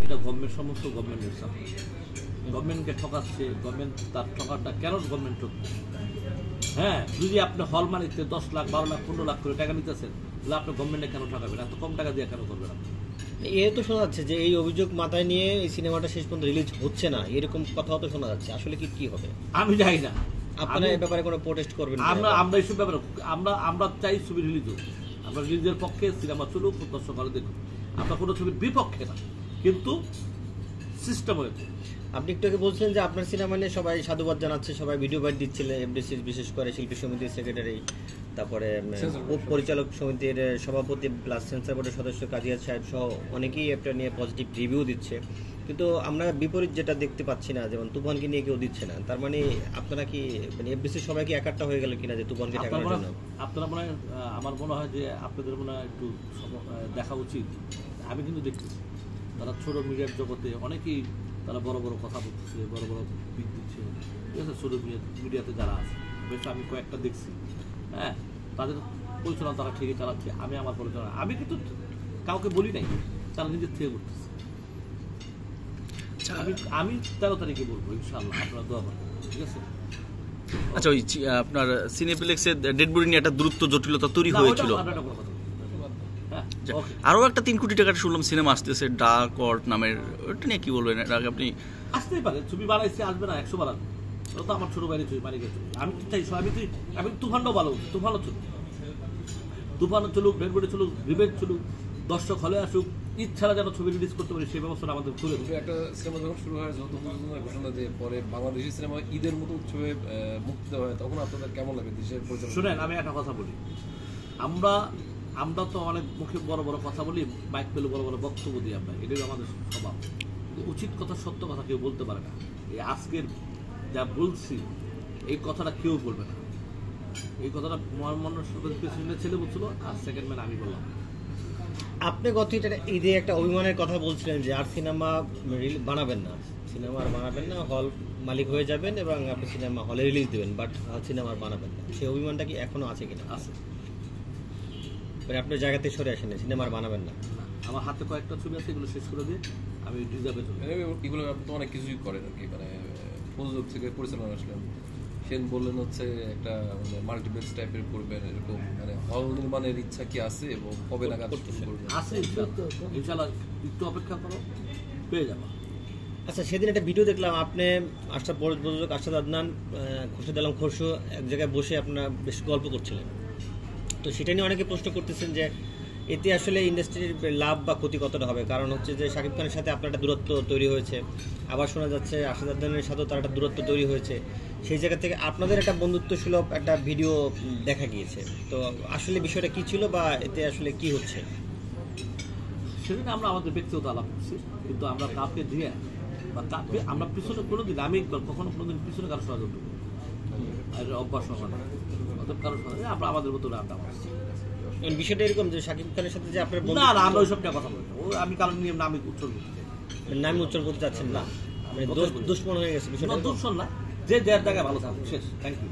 এটা গভর্নমেন্ট, সমস্ত গভর্নমেন্টের সাথে গভর্নমেন্টকে ঠকাচ্ছে। গভর্নমেন্ট তার ঠকাটা কেন গভর্নমেন্ট ঠকছে? হ্যাঁ, যদি আপনি হল মালিকতে 10 লাখ 12 লাখ 15 লাখ করে টাকা নিতেছেন, তাহলে আপনি গভর্নমেন্টে কেন ঠকাবেন? এত কম টাকা দিয়ে কেন করবেন? এ তো শোনা যাচ্ছে যে এই অভিযোগ মাথায় নিয়ে এই সিনেমাটা শেষ পর্যন্ত রিলিজ হচ্ছে না, এরকম কথাও তো শোনা যাচ্ছে। আসলে কি হবে আমি জানি না। আপনারা এই ব্যাপারে কোনো প্রোটেস্ট করবেন? আমরা এইসব ব্যাপারে আমরা চাই ছবি রিলিজ হোক। আমরা রিলিজের পক্ষে, সিনেমা চলুক, দর্শক হলে দেখুন। আমরা কোনো ছবির বিপক্ষে না, কিন্তু সিস্টেম হয়েছে। আপনি একটু আগে বলছিলেন যে আপনার সিনেমা নিয়ে সবাই সাধুবাদ জানাচ্ছে, সবাই ভিডিও বাইট দিচ্ছিলেন, এফডিসি বিশেষ করে শিল্পী সমিতির সেক্রেটারি, তারপরে পরিচালক সমিতির সভাপতি প্লাস সেন্সর বোর্ডের সদস্য কাজিয়াত সাহেব সহ অনেকেই এটা নিয়ে পজিটিভ রিভিউ দিচ্ছে, কিন্তু আমরা বিপরীত যেটা দেখতে পাচ্ছি না, যেমন তুফানকে নিয়ে কেউ দিচ্ছে না। তার মানে আপনারা কি মানে এফডিসি সবাই কি একাট্টা হয়ে গেল কিনা যে তুফানকে ঠেকানোর জন্য? আপনারা মনে হয়, আমার মনে হয় যে আপনাদের মনে হয় একটু দেখা উচিত। আমি কিন্তু দেখতেছি তারা ছোট মিডিয়ার জগতে অনেকেই তারা বড় বড় কথা বলতেছে, বড় বড় পিক দিচ্ছে, ঠিক আছে? ছোট মিডিয়াতে যারা আছে, বেশ আমি কয়েকটা দেখছি। হ্যাঁ, তাদের পরিচালনা তারা ঠিকই চালাচ্ছে। আমি আমার পরিচালনা, আমি কিন্তু কাউকে বলি নাই, তারা নিজের থেকে করতেছে। আমি 13 তারিখে বলবো ইনশাআল্লাহ, আপনারা দোয়া করবেন, ঠিক আছে? আচ্ছা, ওই আপনার সিনেপ্লেক্সের ডেড বডি নিয়ে একটা দ্রুত জটিলতা তৈরি হয়েছিল। আরো একটা 3 কোটি টাকার শুনলাম সিনেমা আসতেছে ডার্ক ওয়ার্ল্ড নামের, ওটা নিয়ে কি বলবেন? এর আগে আপনি আসতেই পারে, ছবি বানাইছে, আসবে না 100 বার আসবে। ওটা তো আমার ছোট ভাইয়ের ছবি, মালিকের ছবি। আমি তো চাইছি, আমি তুফানটাও ভালো, তুফানও চলুক, তুফানও চলুক, ডেড বডি চলুক, রিভেঞ্জ চলুক, দর্শক হলে আসুক, ইচ্ছারা যেন ছবি রিলিজ করতে পারি সেই ব্যবস্থা আমাদের করে। একটা সিনেমা যখন শুরু হয়, যৌথ প্রযোজনার ঘোষণা দিয়ে পরে বাংলাদেশি সিনেমা ঈদের মতো উৎসবে মুক্তি দেওয়া হয়, তখন আপনাদের কেমন লাগে? দেশের পরিচালনা শুনেন, আমি একটা কথা বলি, আমরা তো অনেক মুখে বড় বড় কথা বলি, মাইক পেলে বড় বড় বক্তব্য দিই আমরা, এটাই আমাদের স্বভাব। উচিত কথা, সত্য কথা কেউ বলতে পারে না। এই আজকের যা বলছি, এই কথাটা কেউ বলবে না। এই কথাটা মহামান্য প্রেসিডেন্টের ছেলে বলছিল, আর সেকেন্ড ম্যান আমি বললাম। আপনি গত ঈদে একটা অভিমানের কথা বলছিলেন যে আর সিনেমা বানাবেন না, সিনেমা আর বানাবেন না, হল মালিক হয়ে যাবেন এবং আপনি সিনেমা হলে রিলিজ দেবেন, বাট সিনেমা আর বানাবেন না। সেই অভিমানটা কি এখনো আছে কিনা? আছে। আপনার জায়গাতে সরে আসেন, সিনেমা আর বানাবেন না? আমার হাতে কয়েকটা ছবি আছে, এগুলো শেষ করে দিয়ে আমি রিজার্ভে চলে এগুলো আপনি তো অনেক কিছুই করেন আর কি, মানে প্রযোজক থেকে পরিচালনা আসলেন, সেন বললেন হচ্ছে একটা মানে মাল্টিপ্লেক্স টাইপের করবেন, এরকম মানে হল নির্মাণের ইচ্ছা কি আছে এবং কবে নাগাদ শুরু করবেন? আছে ইনশাআল্লাহ, একটু অপেক্ষা করো, পেয়ে যাবো। আচ্ছা, সেদিন একটা ভিডিও দেখলাম, আপনি প্রযোজক আরশাদ আদনান, খোরশেদ আলম খোরশু এক জায়গায় বসে আপনারা বেশ গল্প করছিলেন। তো সেটা নিয়ে অনেকে প্রশ্ন করতেছেন যে এতে আসলে ইন্ডাস্ট্রির লাভ বা ক্ষতি কতটা হবে? কারণ হচ্ছে যে শাকিব খানের সাথে আপনার একটা দূরত্ব তৈরি হয়েছে, আবার শোনা যাচ্ছে আরশাদ আদনানের সাথেও তার একটা দূরত্ব তৈরি হয়েছে। সেই জায়গা থেকে আপনাদের একটা বন্ধুত্বসুলভ একটা ভিডিও দেখা গিয়েছে। তো আসলে বিষয়টা কি ছিল বা এতে আসলে কি হচ্ছে? সেদিন আমরা আমাদের ব্যক্তিগত আলাপ করছি, কিন্তু আমরা কাউকে দিয়ে বা আমরা পিছনে কোনোদিন, আমি কখনো কোনোদিন পিছনে কারো ষড়যন্ত্র করি আর অভ্যাস হয় না, কারো ষড়যন্ত্র আমরা আমাদের মতো আড্ডা মারছি। বিষয়টা এরকম যে শাকিব খানের সাথে যে আপনার না, আমরা ওইসব নিয়ে কথা বলি, আমি কারণ নিয়ে নামে উচ্চারণ করতে চাই, নামে উচ্চারণ করতে চাচ্ছেন না, দুশ্মন হয়ে গেছে বিষয়টা। দুশ্মন না, যে যার জায়গায় ভালো থাকুক, শেষ। Thank you.